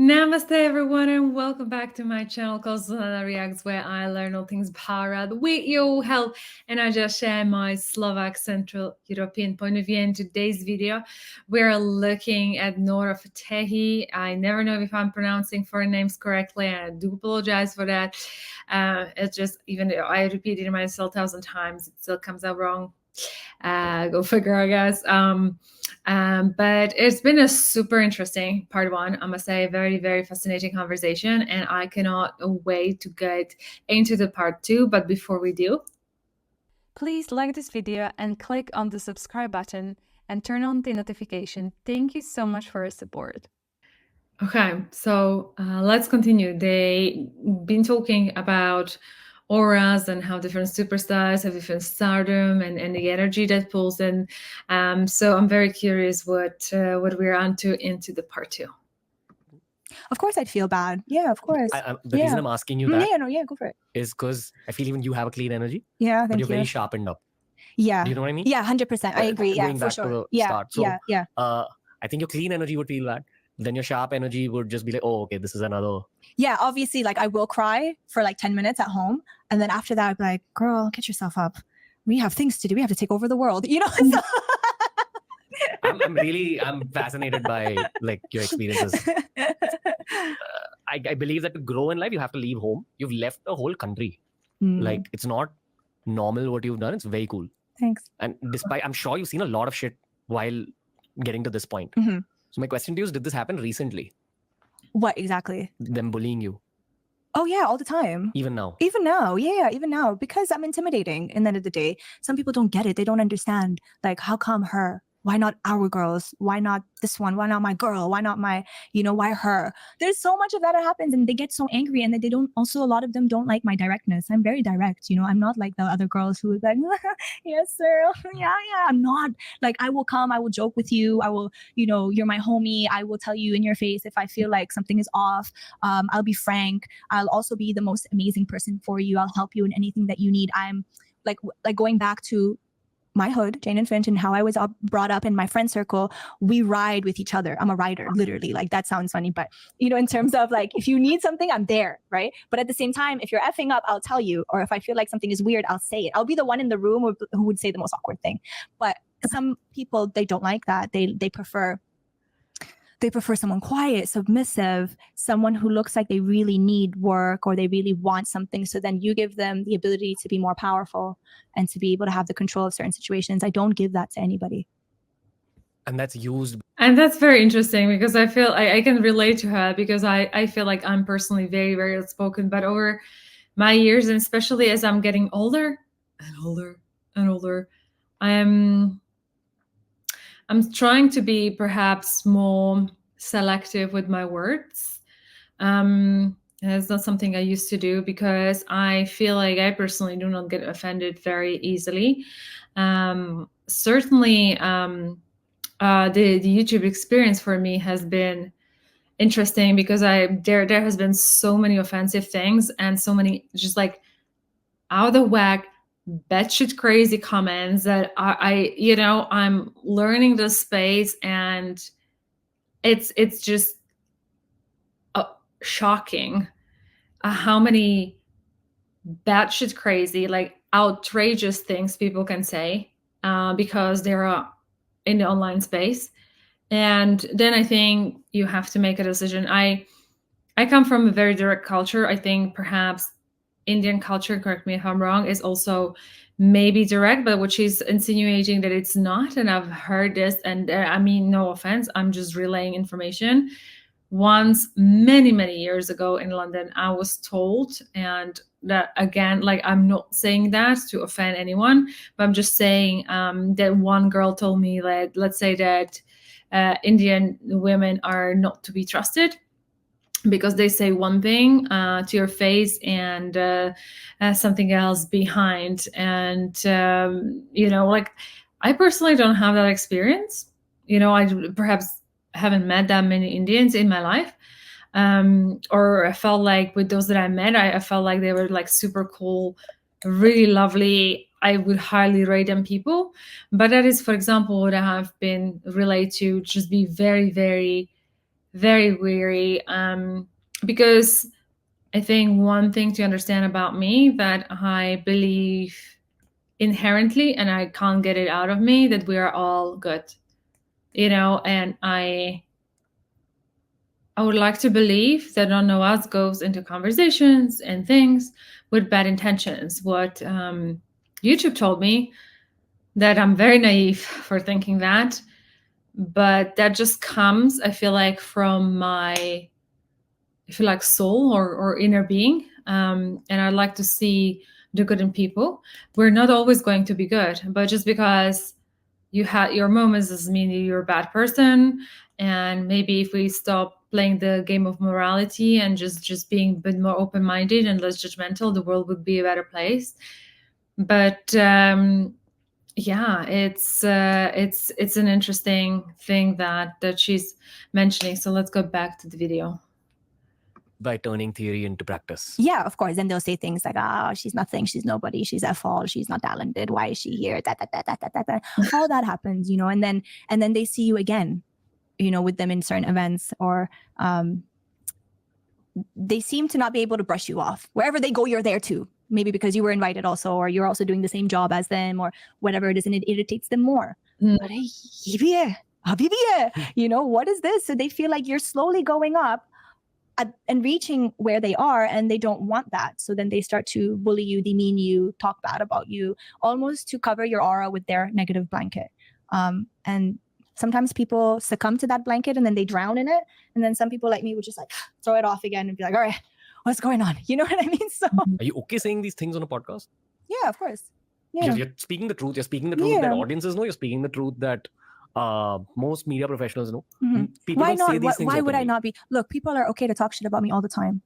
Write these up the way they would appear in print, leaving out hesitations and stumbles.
Namaste everyone and welcome back to my channel called zuzanareacts, where I learn all things Bharat with your help, and I just share my Slovak Central European point of view. In today's video we're looking at Nora Fatehi. I never know if I'm pronouncing foreign names correctly, and I do apologize for that. It's just, even though I repeated myself 1,000 times, it still comes out wrong. Go figure, I guess. But it's been a super interesting part one. I must say, very, very fascinating conversation, and I cannot wait to get into the part two. But before we do, please like this video and click on the subscribe button and turn on the notification. Thank you so much for your support. Okay, so let's continue. They've been talking about auras and how different superstars have different stardom and the energy that pulls in. So I'm very curious what we're on to into the part two. Of course I'd feel bad. Yeah, of course. The reason I'm asking you that go for it. is because I feel even you have a clean energy. Yeah, but you're very sharpened up. Yeah. Do you know what I mean? Yeah, 100%. I agree. Yeah, Going for back sure. to the start. So, yeah. I think your clean energy would feel bad. Then your sharp energy would just be like, oh, okay, this is another. Yeah, obviously, like I will cry for like 10 minutes at home. And then after that, I'd be like, girl, get yourself up. We have things to do. We have to take over the world. You know? So I'm fascinated by like your experiences. I believe that to grow in life, you have to leave home. You've left the whole country. Like, it's not normal what you've done. It's very cool. Thanks. And despite, I'm sure you've seen a lot of shit while getting to this point. So my question to you is, did this happen recently? What exactly? Them bullying you? Oh yeah, all the time. Even now? Even now, yeah, even now. Because I'm intimidating in the end of the day. Some people don't get it. They don't understand. Like, how come her? Why not our girls? Why not this one? Why not my girl? Why not my, why her? There's so much of that happens, and they get so angry, and they don't, also a lot of them don't like my directness. I'm very direct, I'm not like the other girls who is like, yes, sir. Yeah. I'm not like, I will come, I will joke with you. I will, you're my homie. I will tell you in your face if I feel like something is off. I'll be frank. I'll also be the most amazing person for you. I'll help you in anything that you need. I'm like going back to my hood, Jane and Finch, and how I was brought up in my friend circle, we ride with each other. I'm a rider, literally. Like, that sounds funny, but in terms of like, if you need something, I'm there, right? But at the same time, if you're effing up, I'll tell you. Or if I feel like something is weird, I'll say it. I'll be the one in the room who would say the most awkward thing. But some people, they don't like that. They prefer someone quiet, submissive, someone who looks like they really need work or they really want something. So then you give them the ability to be more powerful and to be able to have the control of certain situations. I don't give that to anybody. And that's used. And that's very interesting, because I feel I can relate to her, because I feel like I'm personally very, very outspoken. But over my years, and especially as I'm getting older and older and older, I'm trying to be perhaps more selective with my words. And it's not something I used to do, because I feel like I personally do not get offended very easily. Certainly, the YouTube experience for me has been interesting, because there has been so many offensive things and so many just like out of the whack, batshit crazy comments that I'm learning this space, and it's just shocking how many batshit crazy, like outrageous things people can say because they're in the online space. And then I think you have to make a decision. I come from a very direct culture. I think perhaps Indian culture, correct me if I'm wrong, is also maybe direct, but what she's insinuating that it's not. And I've heard this, and I mean, no offense, I'm just relaying information. Once, many, many years ago in London, I was told, and that again, like, I'm not saying that to offend anyone, but I'm just saying that one girl told me that, let's say that Indian women are not to be trusted, because they say one thing to your face and something else behind. And, like, I personally don't have that experience. I perhaps haven't met that many Indians in my life. Or I felt like with those that I met, I felt like they were like super cool, really lovely. I would highly rate them people. But that is, for example, what I have been relayed to just be very, very, very weary, because I think one thing to understand about me, that I believe inherently, and I can't get it out of me, that we are all good, and I would like to believe that none of us goes into conversations and things with bad intentions. What YouTube told me, that I'm very naive for thinking that, but that just comes, I feel like, from my, soul or inner being. And I'd like to see the good in people. We're not always going to be good, but just because you had your moments doesn't mean you're a bad person. And maybe if we stop playing the game of morality and just being a bit more open-minded and less judgmental, the world would be a better place. But yeah, it's an interesting thing that she's mentioning. So let's go back to the video. By turning theory into practice. Yeah, of course. And they'll say things like, she's nothing, she's nobody, she's at fault, she's not talented, why is she here? All that happens, and then they see you again, with them in certain events, or they seem to not be able to brush you off. Wherever they go, you're there too. Maybe because you were invited also, or you're also doing the same job as them, or whatever it is, and it irritates them more. But what is this? So they feel like you're slowly going up and reaching where they are, and they don't want that. So then they start to bully you, demean you, talk bad about you, almost to cover your aura with their negative blanket. And sometimes people succumb to that blanket and then they drown in it. And then some people like me would just like throw it off again and be like, all right, what's going on? You know what I mean? So are you okay saying these things on a podcast? Yeah, of course. Yeah. You're speaking the truth. You're speaking the truth that audiences know. You're speaking the truth that most media professionals know. People Why don't not? say these things Why would I openly. not be? Look, people are okay to talk shit about me all the time.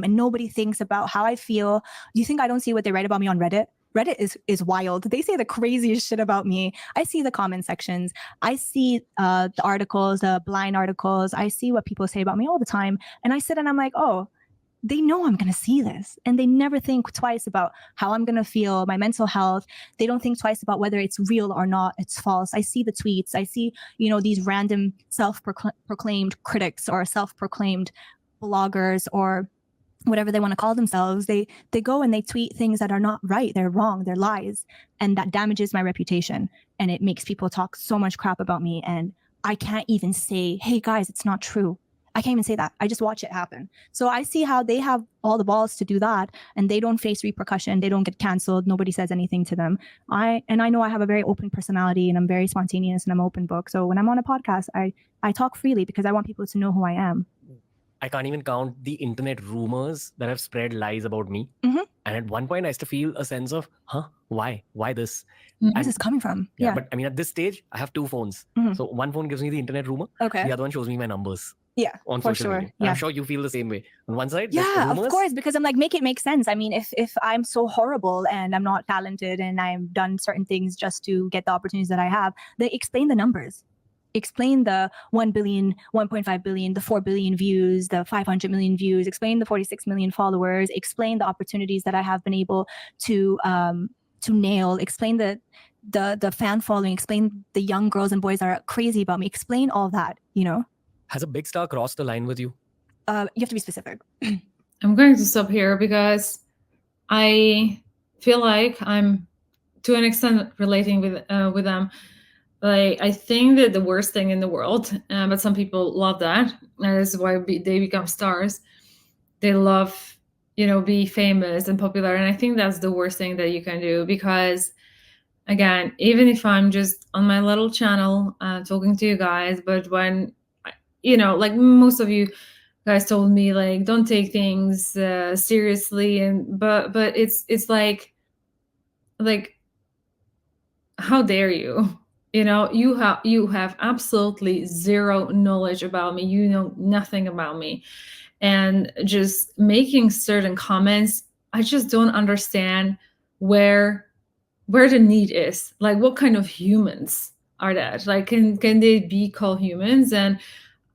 And nobody thinks about how I feel. Do you think I don't see what they write about me on Reddit? Reddit is wild. They say the craziest shit about me. I see the comment sections. I see the articles, the blind articles. I see what people say about me all the time. And I sit and I'm like, oh, they know I'm going to see this. And they never think twice about how I'm going to feel, my mental health. They don't think twice about whether it's real or not, it's false. I see the tweets. I see, these random self-proclaimed critics or self-proclaimed bloggers or whatever they want to call themselves. They go and they tweet things that are not right. They're wrong. They're lies. And that damages my reputation. And it makes people talk so much crap about me. And I can't even say, hey guys, it's not true. I can't even say that. I just watch it happen. So I see how they have all the balls to do that, and they don't face repercussion. They don't get canceled. Nobody says anything to them. I know I have a very open personality, and I'm very spontaneous, and I'm an open book. So when I'm on a podcast, I talk freely because I want people to know who I am. I can't even count the internet rumors that have spread lies about me. And at one point, I used to feel a sense of, why? Why this? Where's this coming from? Yeah. But I mean, at this stage, I have two phones. So one phone gives me the internet rumor. Okay. The other one shows me my numbers. Yeah, on for social sure. media. Yeah. I'm sure you feel the same way. On one side, yeah, of course, because I'm like, make it make sense. I mean, if I'm so horrible and I'm not talented and I've done certain things just to get the opportunities that I have, they explain the numbers. Explain the 1 billion, 1.5 billion, the 4 billion views, the 500 million views, explain the 46 million followers, explain the opportunities that I have been able to nail, explain the fan following, explain the young girls and boys that are crazy about me, explain all that, Has a big star crossed the line with you? You have to be specific. I'm going to stop here because I feel like I'm, to an extent, relating with them. Like, I think that the worst thing in the world, but some people love that. And this is why they become stars. They love, be famous and popular. And I think that's the worst thing that you can do because, again, even if I'm just on my little channel talking to you guys, but when, like most of you guys told me, like, don't take things seriously. But it's like, how dare you? You have absolutely zero knowledge about me. You know nothing about me. And just making certain comments, I just don't understand where the need is. Like, what kind of humans are that? Like, can they be called humans? And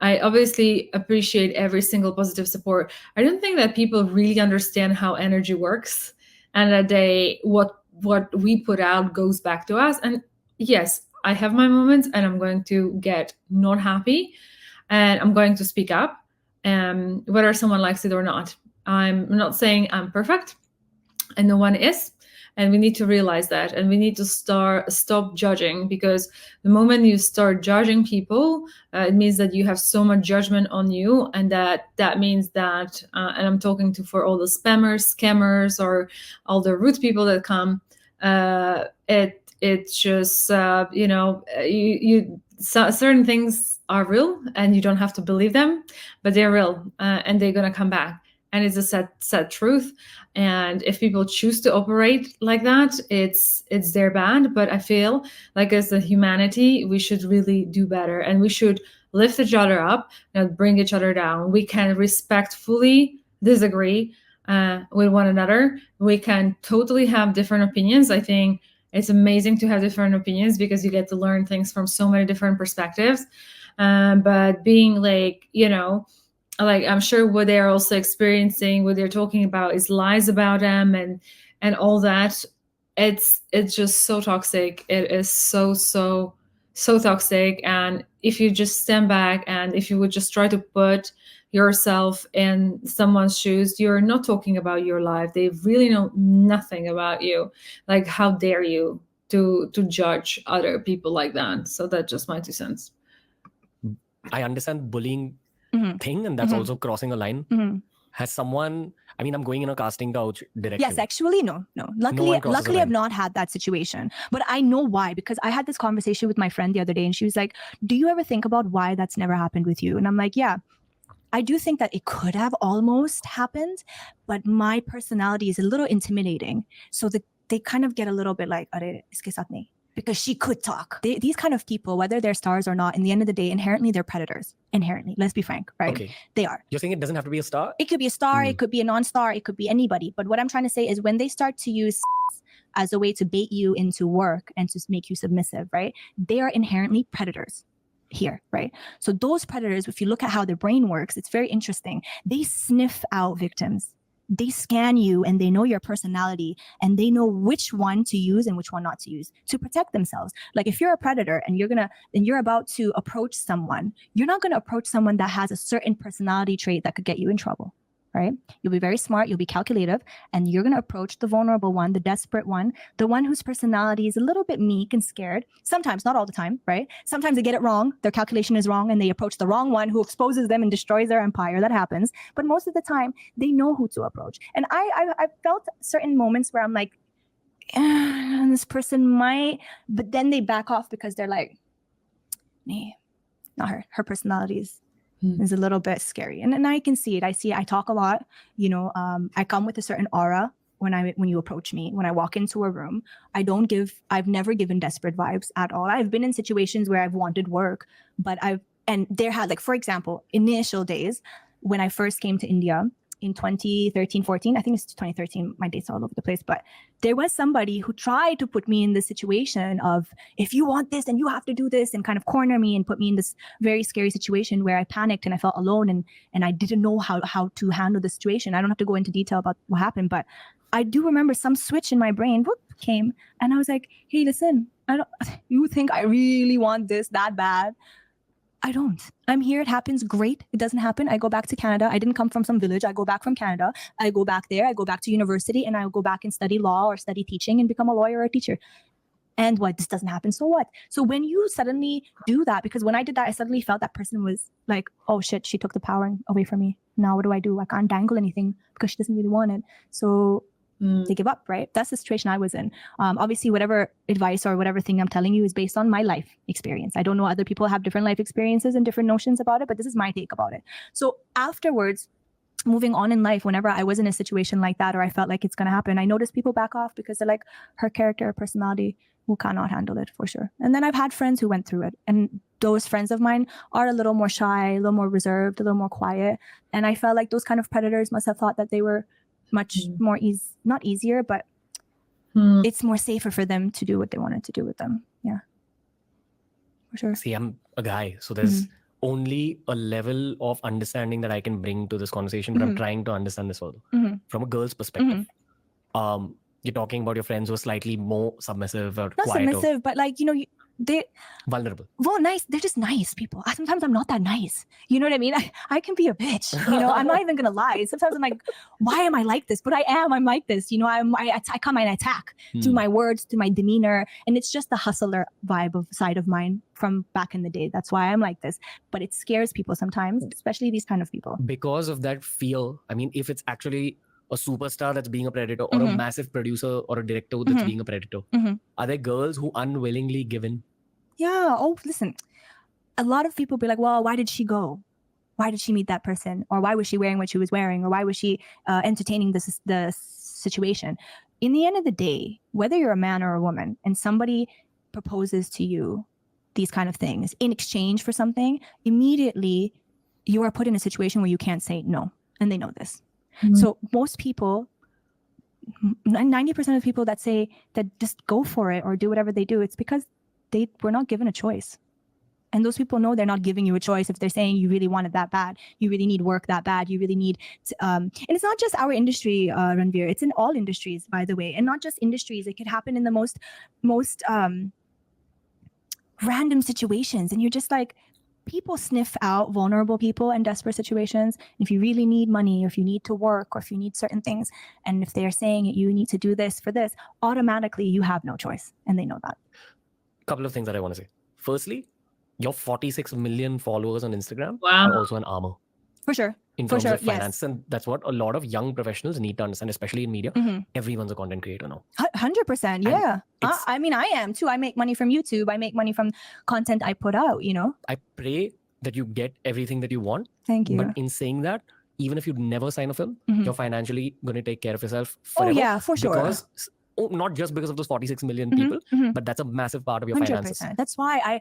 I obviously appreciate every single positive support. I don't think that people really understand how energy works and that what we put out goes back to us. And yes, I have my moments and I'm going to get not happy. and I'm going to speak up, whether someone likes it or not. I'm not saying I'm perfect, and no one is. And we need to realize that, and we need to stop judging, because the moment you start judging people, it means that you have so much judgment on you, and that means that, and I'm talking for all the spammers, scammers, or all the rude people that come. It's just certain things are real, and you don't have to believe them, but they're real, and they're gonna come back. And it's a sad truth. And if people choose to operate like that, it's their bad. But I feel like as a humanity, we should really do better, and we should lift each other up, not bring each other down. We can respectfully disagree with one another. We can totally have different opinions. I think it's amazing to have different opinions, because you get to learn things from so many different perspectives. But being like, I'm sure what they're also experiencing, what they're talking about, is lies about them and all that. It's just so toxic. It is so toxic. And if you just stand back, and if you would just try to put yourself in someone's shoes, you're not talking about your life. They really know nothing about you. Like, how dare you to judge other people like that? So that's just my 2 cents. I understand bullying thing, and that's also crossing a line. Has someone, I'm going in a casting couch direction. Yes, actually, no. Luckily, I've not had that situation. But I know why, because I had this conversation with my friend the other day, and she was like, do you ever think about why that's never happened with you? And I'm like, yeah, I do think that it could have almost happened, but my personality is a little intimidating. So they kind of get a little bit like, Arey, iske saath nahi. Because she could talk. These kind of people, whether they're stars or not, in the end of the day, inherently they're predators. Inherently, let's be frank, right? Okay. They are. You're saying it doesn't have to be a star? It could be a star, it could be a non-star, it could be anybody. But what I'm trying to say is, when they start to use as a way to bait you into work and to make you submissive, right? They are inherently predators here, right? So those predators, if you look at how their brain works, it's very interesting. They sniff out victims. They scan you, and they know your personality, and they know which one to use and which one not to use to protect themselves. Like, if you're a predator and you're about to approach someone, you're not going to approach someone that has a certain personality trait that could get you in trouble, right? You'll be very smart, you'll be calculative, and you're going to approach the vulnerable one, the desperate one, the one whose personality is a little bit meek and scared. Sometimes, not all the time, right? Sometimes they get it wrong, their calculation is wrong, and they approach the wrong one who exposes them and destroys their empire. That happens. But most of the time, they know who to approach. And I felt certain moments where I'm like, this person might, but then they back off, because they're like, nee, not her. Her personality is a little bit scary. And I can see it. I talk a lot, I come with a certain aura when you approach me. When I walk into a room, I've never given desperate vibes at all. I've been in situations where I've wanted work, but there had, like, for example, initial days when I first came to India in 2013, 14, I think it's 2013, my dates are all over the place, but there was somebody who tried to put me in this situation of, if you want this, then you have to do this, and kind of corner me and put me in this very scary situation where I panicked and I felt alone, and I didn't know how to handle the situation. I don't have to go into detail about what happened, but I do remember some switch in my brain came, and I was like, hey, listen, you think I really want this that bad? I don't. I'm here. It happens. Great. It doesn't happen. I go back to Canada. I didn't come from some village. I go back from Canada. I go back there. I go back to university, and I'll go back and study law or study teaching and become a lawyer or a teacher. And what? This doesn't happen. So what? So when you suddenly do that, because when I did that, I suddenly felt that person was like, oh shit, she took the power away from me. Now what do? I can't dangle anything because she doesn't really want it. So they give up, right? That's the situation I was in. Obviously, whatever advice or whatever thing I'm telling you is based on my life experience. I don't know, other people have different life experiences and different notions about it, but this is my take about it. So afterwards, moving on in life, whenever I was in a situation like that, or I felt like it's going to happen, I noticed people back off because they're like, her character or personality will cannot handle it for sure. And then I've had friends who went through it, and those friends of mine are a little more shy, a little more reserved, a little more quiet. And I felt like those kind of predators must have thought that they were much more not easier, but it's more safer for them to do what they wanted to do with them. Yeah, for sure. See, I'm a guy, so there's only a level of understanding that I can bring to this conversation, but I'm trying to understand this further from a girl's perspective. You're talking about your friends who are slightly more submissive or not quieter. submissive, but like, Vulnerable. Well, nice. They're just nice people. Sometimes I'm not that nice. You know what I mean? I can be a bitch. You know, I'm not even gonna lie. Sometimes I'm like, why am I like this? But I am. I'm like this. You know, I come and attack through my words, through my demeanor, and it's just the hustler side of mine from back in the day. That's why I'm like this. But it scares people sometimes, especially these kind of people. Because of that fear, I mean, if it's actually a superstar that's being a predator, or a massive producer or a director that's being a predator, are there girls who unwillingly give in? Yeah. Oh, listen. A lot of people be like, well, why did she go? Why did she meet that person? Or why was she wearing what she was wearing? Or why was she entertaining the situation? In the end of the day, whether you're a man or a woman and somebody proposes to you these kind of things in exchange for something, immediately you are put in a situation where you can't say no. And they know this. So most people, 90% of people that say that just go for it or do whatever they do, it's because they were not given a choice. And those people know they're not giving you a choice if they're saying you really want it that bad, you really need work that bad, you really need to, and it's not just our industry, Ranveer, it's in all industries, by the way, and not just industries. It could happen in the most random situations, and you're just like, people sniff out vulnerable people in desperate situations. If you really need money, or if you need to work, or if you need certain things, and if they're saying you need to do this for this, automatically you have no choice, and they know that. Couple of things that I want to say. Firstly, your 46 million followers on Instagram Wow. are also an armor. For sure. In For terms sure, of finance. And that's what a lot of young professionals need to understand, especially in media. Everyone's a content creator now. 100%. Yeah. I mean, I am too. I make money from YouTube. I make money from content I put out, you know? I pray that you get everything that you want. Thank you. But in saying that, even if you never sign a film, you're financially going to take care of yourself forever. Oh, yeah, for sure. Because, not just because of those 46 million people, but that's a massive part of your 100%. Finances. That's why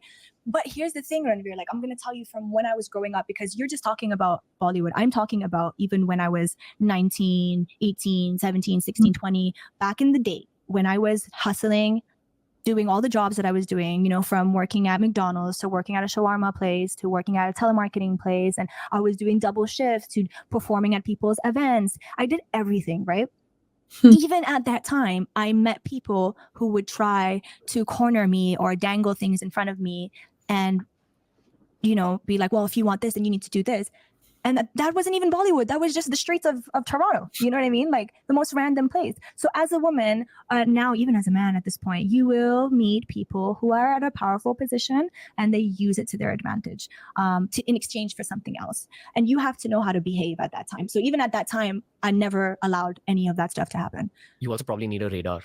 but here's the thing, Ranveer, like I'm going to tell you from when I was growing up, because you're just talking about Bollywood. I'm talking about even when I was 19, 18, 17, 16, 20, back in the day when I was hustling, doing all the jobs that I was doing, you know, from working at McDonald's to working at a shawarma place to working at a telemarketing place. And I was doing double shifts to performing at people's events. I did everything, right? Even at that time, I met people who would try to corner me or dangle things in front of me and, you know, be like, well, if you want this, then you need to do this. And that wasn't even Bollywood. That was just the streets of Toronto. You know what I mean? Like the most random place. So as a woman, now even as a man at this point, you will meet people who are at a powerful position and they use it to their advantage in exchange for something else. And you have to know how to behave at that time. So even at that time, I never allowed any of that stuff to happen. You also probably need a radar.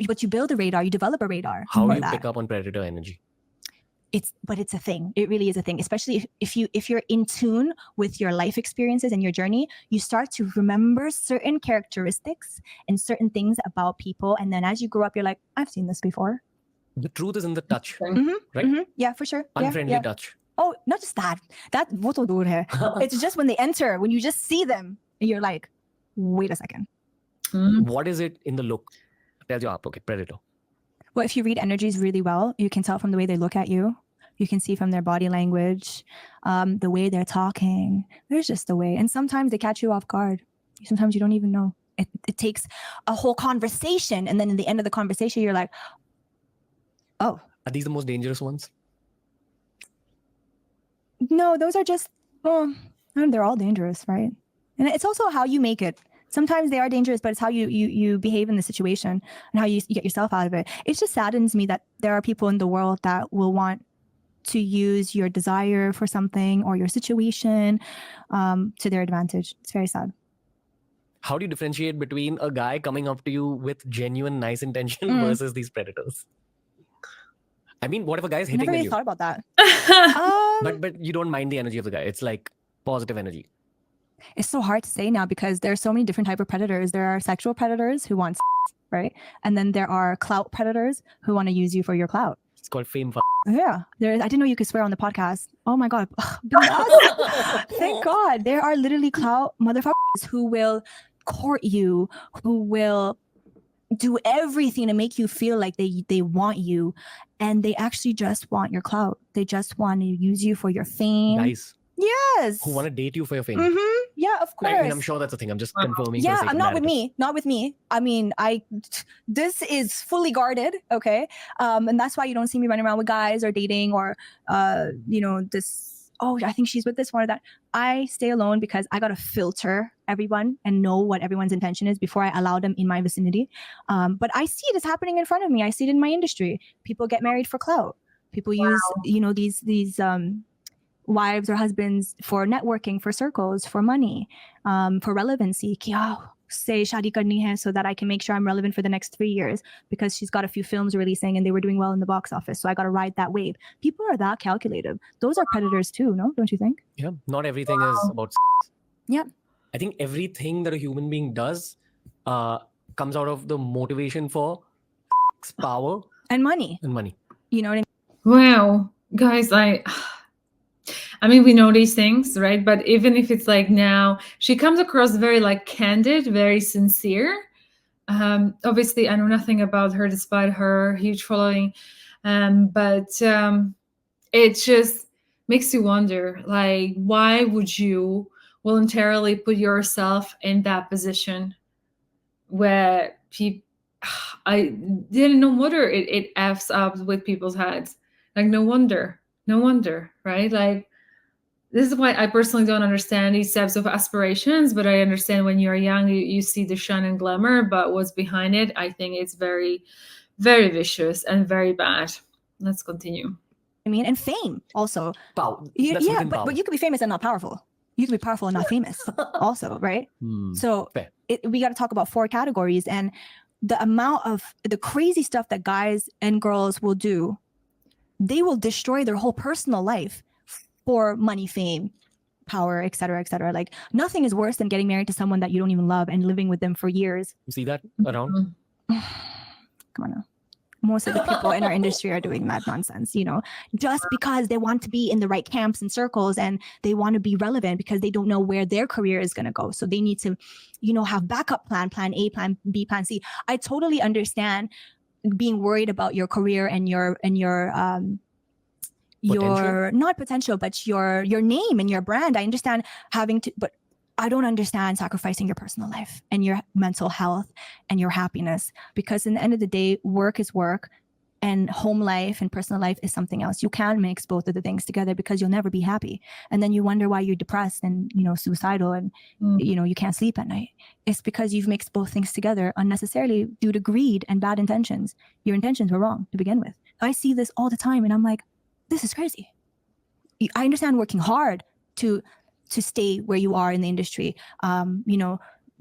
But you build a radar, you develop a radar. How do you pick up on predator energy? But it's a thing. It really is a thing, especially if you're in tune with your life experiences and your journey, you start to remember certain characteristics and certain things about people. And then as you grow up, you're like, I've seen this before. The truth is in the touch, right? Yeah, for sure. Unfriendly touch. Oh, not just that. It's just when they enter, when you just see them, and you're like, wait a second. What is it in the look? Tells you, okay, predator. Well, if you read energies really well, you can tell from the way they look at you. You can see from their body language, the way they're talking. There's just a way. And sometimes they catch you off guard. Sometimes you don't even know. It takes a whole conversation. And then in the end of the conversation, you're like, oh. Are these the most dangerous ones? No, those are just, they're all dangerous, right? And it's also how you make it. Sometimes they are dangerous, but it's how you behave in the situation and how you get yourself out of it. It just saddens me that there are people in the world that will want to use your desire for something or your situation to their advantage. It's very sad. How do you differentiate between a guy coming up to you with genuine nice intention versus these predators? I mean, what if a guy is hitting you? I never really you? thought about that. But you don't mind the energy of the guy. It's like positive energy. It's so hard to say now because there are so many different types of predators. There are sexual predators who want right? And then there are clout predators who want to use you for your clout. It's called fame. Yeah. I didn't know you could swear on the podcast. Oh my God. Thank God. There are literally clout motherfuckers who will court you, who will do everything to make you feel like they want you. And they actually just want your clout. They just want to use you for your fame. Guys. Yes. Who want to date you for your fame. Yeah, of course. I mean, I'm sure that's a thing. I'm just confirming. Yeah, for the sake of not with narrative. me. Not with me. I mean, this is fully guarded, okay? And that's why you don't see me running around with guys or dating or, this. Oh, I think she's with this one or that. I stay alone because I gotta filter everyone and know what everyone's intention is before I allow them in my vicinity. But I see this happening in front of me. I see it in my industry. People get married for clout. People use, these wives or husbands for networking, for circles, for money, for relevancy. Ki, say shadi karni hai so that I can make sure I'm relevant for the next 3 years because she's got a few films releasing and they were doing well in the box office. So I got to ride that wave. People are that calculative. Those are predators too, no? Don't you think? Yeah, not everything is about sex. Yeah. I think everything that a human being does comes out of the motivation for power And money. and money. You know what I mean? Wow, guys, I mean, we know these things, right? But even if it's like now, she comes across very like candid, very sincere. Obviously, I know nothing about her despite her huge following. But it just makes you wonder, like, why would you voluntarily put yourself in that position where people, I didn't know whether it F's up with people's heads. Like, no wonder, right? Like, this is why I personally don't understand these types of aspirations, but I understand when you're young, you see the shine and glamour, but what's behind it, I think it's very, very vicious and very bad. Let's continue. I mean, and fame also. Power. Yeah, but you could be famous and not powerful. You can be powerful and not famous also, right? So fair. We got to talk about 4 categories, and the amount of the crazy stuff that guys and girls will do, they will destroy their whole personal life for money, fame, power, et cetera, et cetera. Like, nothing is worse than getting married to someone that you don't even love and living with them for years. You see that around? Come on now. Most of the people in our industry are doing that nonsense, just because they want to be in the right camps and circles and they want to be relevant because they don't know where their career is going to go. So they need to, have backup plan A, plan B, plan C. I totally understand being worried about your career and your not potential, but your name and your brand. I understand having to, but I don't understand sacrificing your personal life and your mental health and your happiness, because in the end of the day, work is work and home life and personal life is something else. You can't mix both of the things together because you'll never be happy. And then you wonder why you're depressed and, suicidal and, you can't sleep at night. It's because you've mixed both things together unnecessarily due to greed and bad intentions. Your intentions were wrong to begin with. I see this all the time and I'm like, this is crazy. I understand working hard to stay where you are in the industry,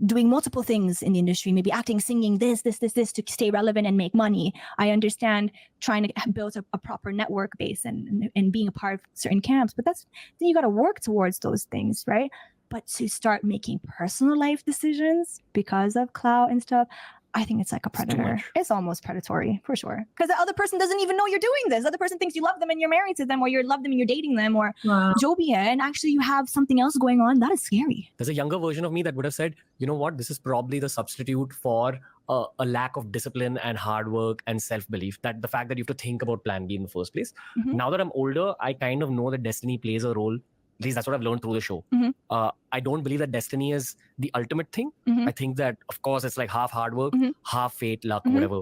doing multiple things in the industry, maybe acting, singing, this to stay relevant and make money. I understand trying to build a proper network base and being a part of certain camps, but then you got to work towards those things, right? But to start making personal life decisions because of clout and stuff, I think it's like a predator. It's almost predatory for sure. Because the other person doesn't even know you're doing this. The other person thinks you love them and you're married to them, or you love them and you're dating them, or Joby, and actually you have something else going on. That is scary. There's a younger version of me that would have said, you know what, this is probably the substitute for a lack of discipline and hard work and self-belief. That the fact that you have to think about plan B in the first place. Now that I'm older, I kind of know that destiny plays a role. At least that's what I've learned through the show. I don't believe that destiny is the ultimate thing. I think that, of course, it's like half hard work, half fate, luck, whatever.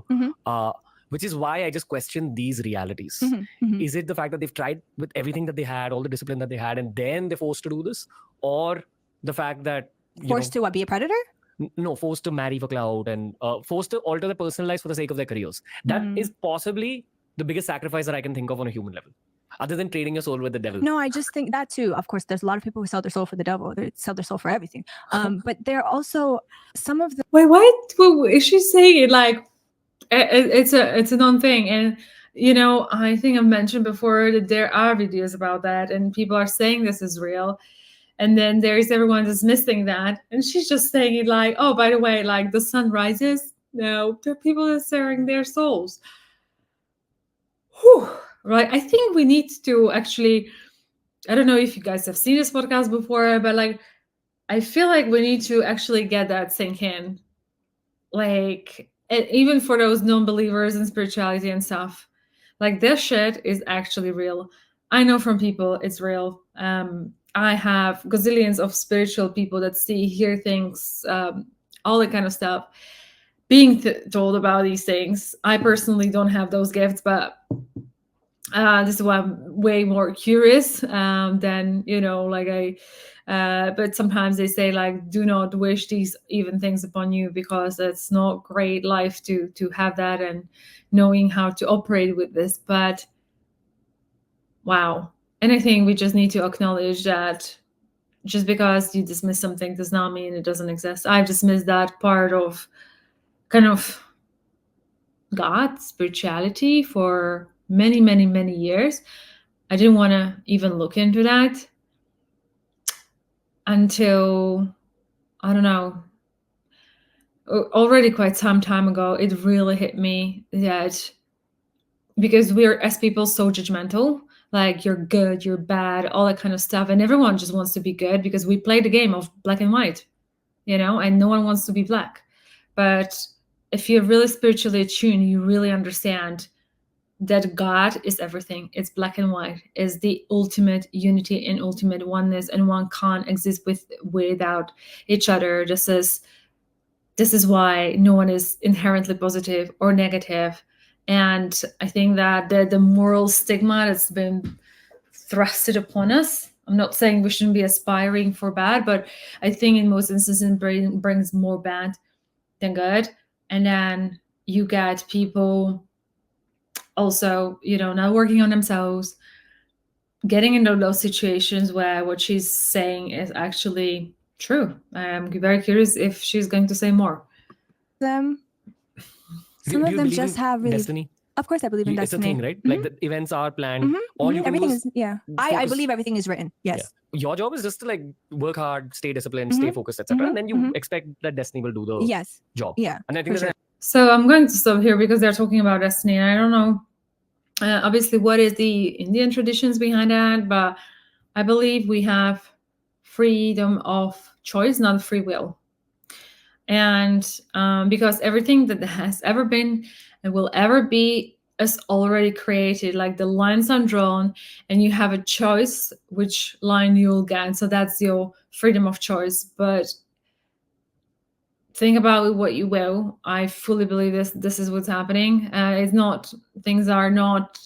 Which is why I just question these realities. Is it the fact that they've tried with everything that they had, all the discipline that they had, and then they're forced to do this? Or the fact that... Forced to what, be a predator? No, forced to marry for clout and forced to alter their personal lives for the sake of their careers. That is possibly the biggest sacrifice that I can think of on a human level. Other than trading your soul with the devil. No, I just think that too. Of course, there's a lot of people who sell their soul for the devil. They sell their soul for everything. But there are also some of the... Wait, what is she saying? It like it's a non-thing, and I think I've mentioned before that there are videos about that, and people are saying this is real, and then there's everyone dismissing that, and she's just saying it like, oh, by the way, like the sun rises. No, there are people that are selling their souls. Whew. Right. I think we need to actually, I don't know if you guys have seen this podcast before, but like, I feel like we need to actually get that sink in. Like, even for those non-believers in spirituality and stuff, like this shit is actually real. I know from people it's real. I have gazillions of spiritual people that see, hear things, all that kind of stuff, being told about these things. I personally don't have those gifts, but this is why I'm way more curious than, you know, like but sometimes they say, like, do not wish these even things upon you, because it's not great life to have that and knowing how to operate with this. But wow. And I think we just need to acknowledge that just because you dismiss something does not mean it doesn't exist. I've dismissed that part of kind of God, spirituality for many, many, many years. I didn't want to even look into that until, I don't know, already quite some time ago, it really hit me that because we're, as people, so judgmental, like you're good, you're bad, all that kind of stuff. And everyone just wants to be good because we play the game of black and white, you know, and no one wants to be black. But if you're really spiritually attuned, you really understand that God is everything. It's black and white, is the ultimate unity and ultimate oneness, and one can't exist without each other. This is why no one is inherently positive or negative. And I think that the moral stigma that's been thrusted upon us, I'm not saying we shouldn't be aspiring for bad, but I think in most instances it brings more bad than good. And then you get people also, you know, not working on themselves, getting into those situations where what she's saying is actually true. I'm very curious if she's going to say more. Some Do of you them believe just in have really. destiny? Of course, I believe in It's a destiny. thing, right? Like the events are planned. All you can do Everything is is, I focus. believe everything is written. Yes. Your job is just to like work hard, stay disciplined, stay focused, etc. And then you expect that destiny will do the Yes. job. Yeah. And I think For that's sure. So I'm going to stop here because they're talking about destiny. And I don't know, obviously, what is the Indian traditions behind that, but I believe we have freedom of choice, not free will. And because everything that has ever been and will ever be is already created, like the lines are drawn and you have a choice which line you'll get. So that's your freedom of choice. But think about what you will. I fully believe this is what's happening. It's not, things are not,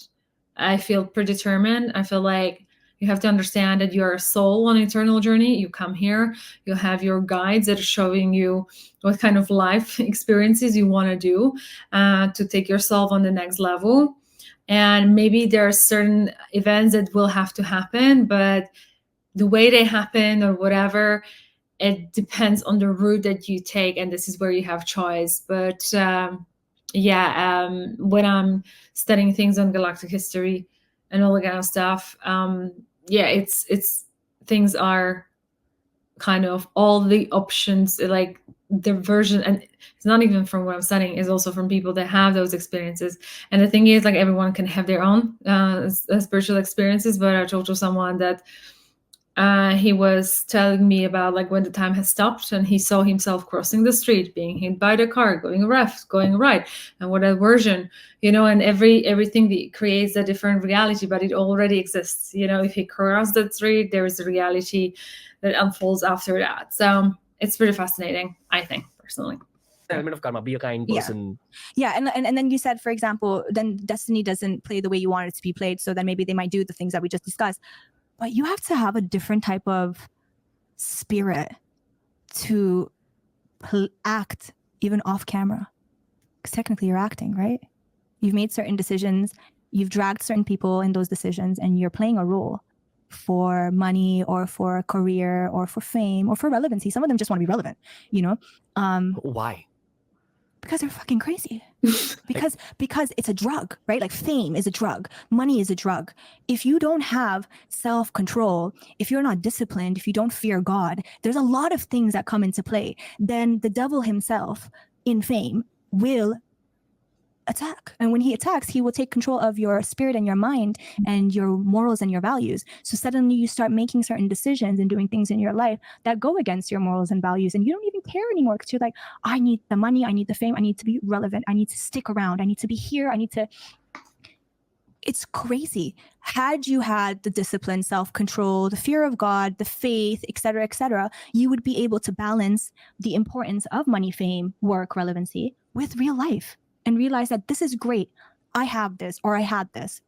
I feel, predetermined. I feel like you have to understand that you're a soul on an eternal journey. You come here, you have your guides that are showing you what kind of life experiences you want to do to take yourself on the next level. And maybe there are certain events that will have to happen, but the way they happen or whatever, it depends on the route that you take, and this is where you have choice. But when I'm studying things on galactic history and all that kind of stuff, it's things are kind of all the options, like the version, and it's not even from what I'm studying, it's also from people that have those experiences. And the thing is, like, everyone can have their own spiritual experiences, but I talked to someone that he was telling me about, like, when the time has stopped and he saw himself crossing the street, being hit by the car, going left, going right, and what aversion, you know, and everything that creates a different reality, but it already exists. You know, if he crossed the street, there is a reality that unfolds after that. So it's pretty fascinating, I think, personally. Element of karma, be a kind person. Yeah. And then you said, for example, then destiny doesn't play the way you want it to be played. So then maybe they might do the things that we just discussed. But you have to have a different type of spirit to act even off camera. Because technically you're acting, right? You've made certain decisions. You've dragged certain people in those decisions, and you're playing a role for money or for a career or for fame or for relevancy. Some of them just want to be relevant, you know? Why? Because they're fucking crazy. because it's a drug, right? Like fame is a drug. Money is a drug. If you don't have self-control, if you're not disciplined, if you don't fear God, there's a lot of things that come into play. Then the devil himself in fame will attack. And when he attacks, he will take control of your spirit and your mind and your morals and your values. So suddenly you start making certain decisions and doing things in your life that go against your morals and values. And you don't even care anymore because you're like, I need the money, I need the fame, I need to be relevant, I need to stick around, I need to be here, I need to. It's crazy. Had you had the discipline, self-control, the fear of God, the faith, etc., you would be able to balance the importance of money, fame, work, relevancy with real life and realize that this is great. I have this, or I had this,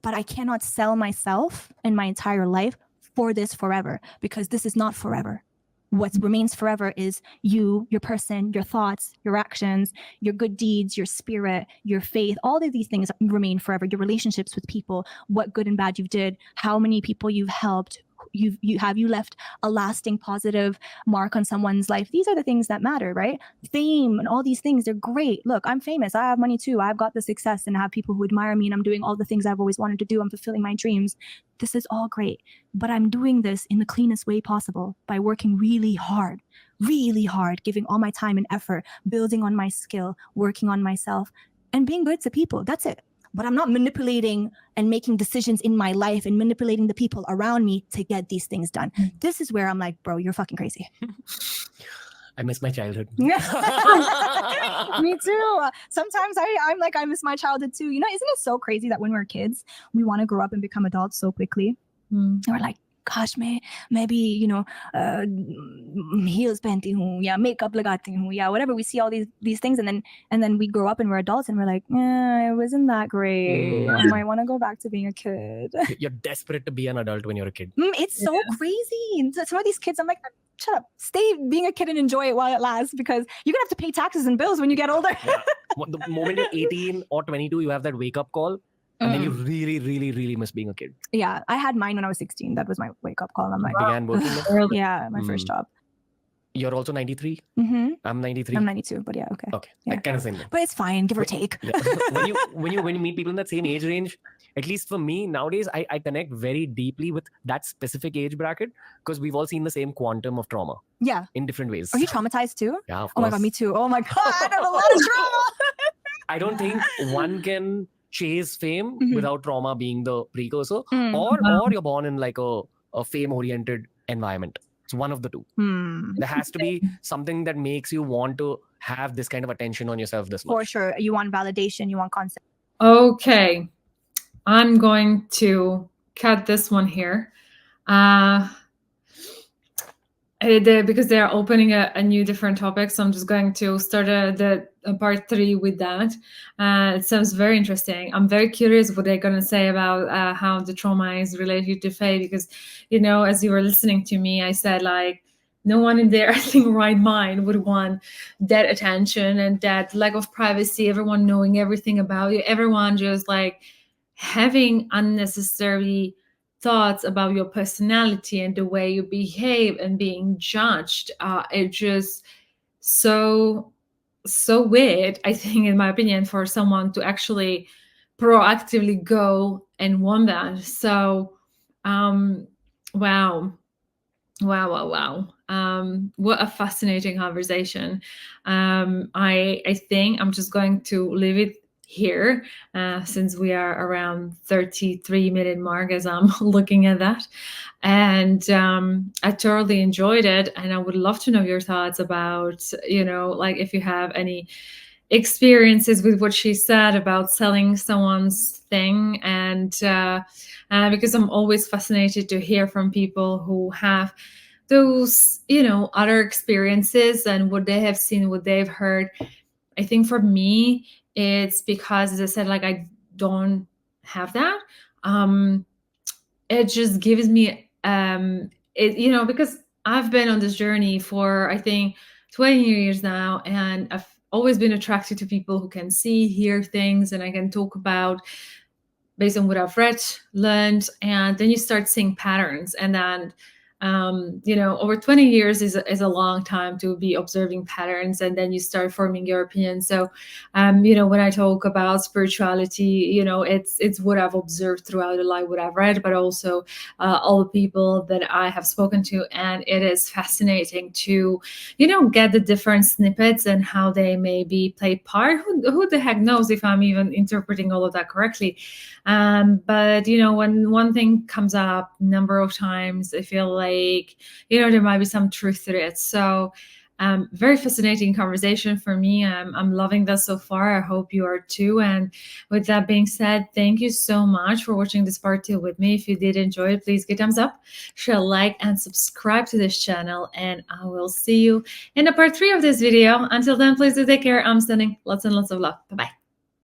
but I cannot sell myself and my entire life for this forever, because this is not forever. What remains forever is you, your person, your thoughts, your actions, your good deeds, your spirit, your faith. All of these things remain forever. Your relationships with people, what good and bad you did, how many people you've helped, you left a lasting positive mark on someone's life. These are the things that matter, right? Fame and all these things, they're great. Look, I'm famous. I have money too. I've got the success and I have people who admire me, and I'm doing all the things I've always wanted to do. I'm fulfilling my dreams. This is all great, but I'm doing this in the cleanest way possible by working really hard, giving all my time and effort, building on my skill, working on myself, and being good to people. That's it. But I'm not manipulating and making decisions in my life and manipulating the people around me to get these things done. This is where I'm like, bro, you're fucking crazy. I miss my childhood. Me too. Sometimes I'm like, I miss my childhood too. You know, isn't it so crazy that when we're kids, we want to grow up and become adults so quickly? And we're like, gosh, maybe, you know, heels pehenti hu, yeah, makeup lagati hu, yeah, whatever. We see all these things, and then we grow up and we're adults and we're like, it wasn't that great. I might want to go back to being a kid. You're desperate to be an adult when you're a kid. It's so crazy. And some of these kids, I'm like, shut up, stay being a kid and enjoy it while it lasts, because you're gonna have to pay taxes and bills when you get older. Yeah. The moment you're 18 or 22, you have that wake up call. And then you really, really, really miss being a kid. Yeah, I had mine when I was 16. That was my wake-up call. I'm like, began working there? Yeah, my first job. You're also 93? Mm-hmm. I'm 93. I'm 92, but yeah, okay. Okay, Yeah. kind of same thing. But it's fine, give or take. Yeah. when you meet people in that same age range, at least for me nowadays, I connect very deeply with that specific age bracket, because we've all seen the same quantum of trauma. Yeah. In different ways. Are you traumatized too? Yeah, of Oh course. my God, me too. Oh my God, I have a lot of trauma. I don't think one can chase fame without trauma being the precursor, or you're born in like a fame-oriented environment. It's one of the two. There has to be something that makes you want to have this kind of attention on yourself this much. For sure. You want validation, you want consent. Okay. I'm going to cut this one here. Because they're opening a new different topic, so I'm just going to start the part 3 with that. It sounds very interesting. I'm very curious what they're going to say about how the trauma is related to faith, because, you know, as you were listening to me, I said, like, no one in their, I think, right mind would want that attention and that lack of privacy, everyone knowing everything about you, everyone just like having unnecessary thoughts about your personality and the way you behave and being judged. It's just so weird, I think, in my opinion, for someone to actually proactively go and want that. So wow. What a fascinating conversation. I think I'm just going to leave it here, since we are around 33-minute mark as I'm looking at that. And I totally enjoyed it, and I would love to know your thoughts about, you know, like if you have any experiences with what she said about selling someone's thing, and because I'm always fascinated to hear from people who have those, you know, other experiences and what they have seen, what they've heard. I think for me, it's because, as I said, like, I don't have that. It just gives me, you know, because I've been on this journey for, I think, 20 years now, and I've always been attracted to people who can see, hear things, and I can talk about based on what I've read, learned, and then you start seeing patterns. And then, you know, over 20 years is a long time to be observing patterns, and then you start forming your opinion. So, you know, when I talk about spirituality, you know, it's what I've observed throughout the life, what I've read, but also all the people that I have spoken to. And it is fascinating to, you know, get the different snippets and how they maybe played part. Who the heck knows if I'm even interpreting all of that correctly. But, you know, when one thing comes up a number of times, I feel like, you know, there might be some truth to it. So Very fascinating conversation for me. I'm loving this so far. I hope you are too. And with that being said, thank you so much for watching this part 2 with me. If you did enjoy it, please give a thumbs up, share a like, and subscribe to this channel. And I will see you in the part 3 of this video. Until then, please do take care. I'm sending lots and lots of love. Bye-bye.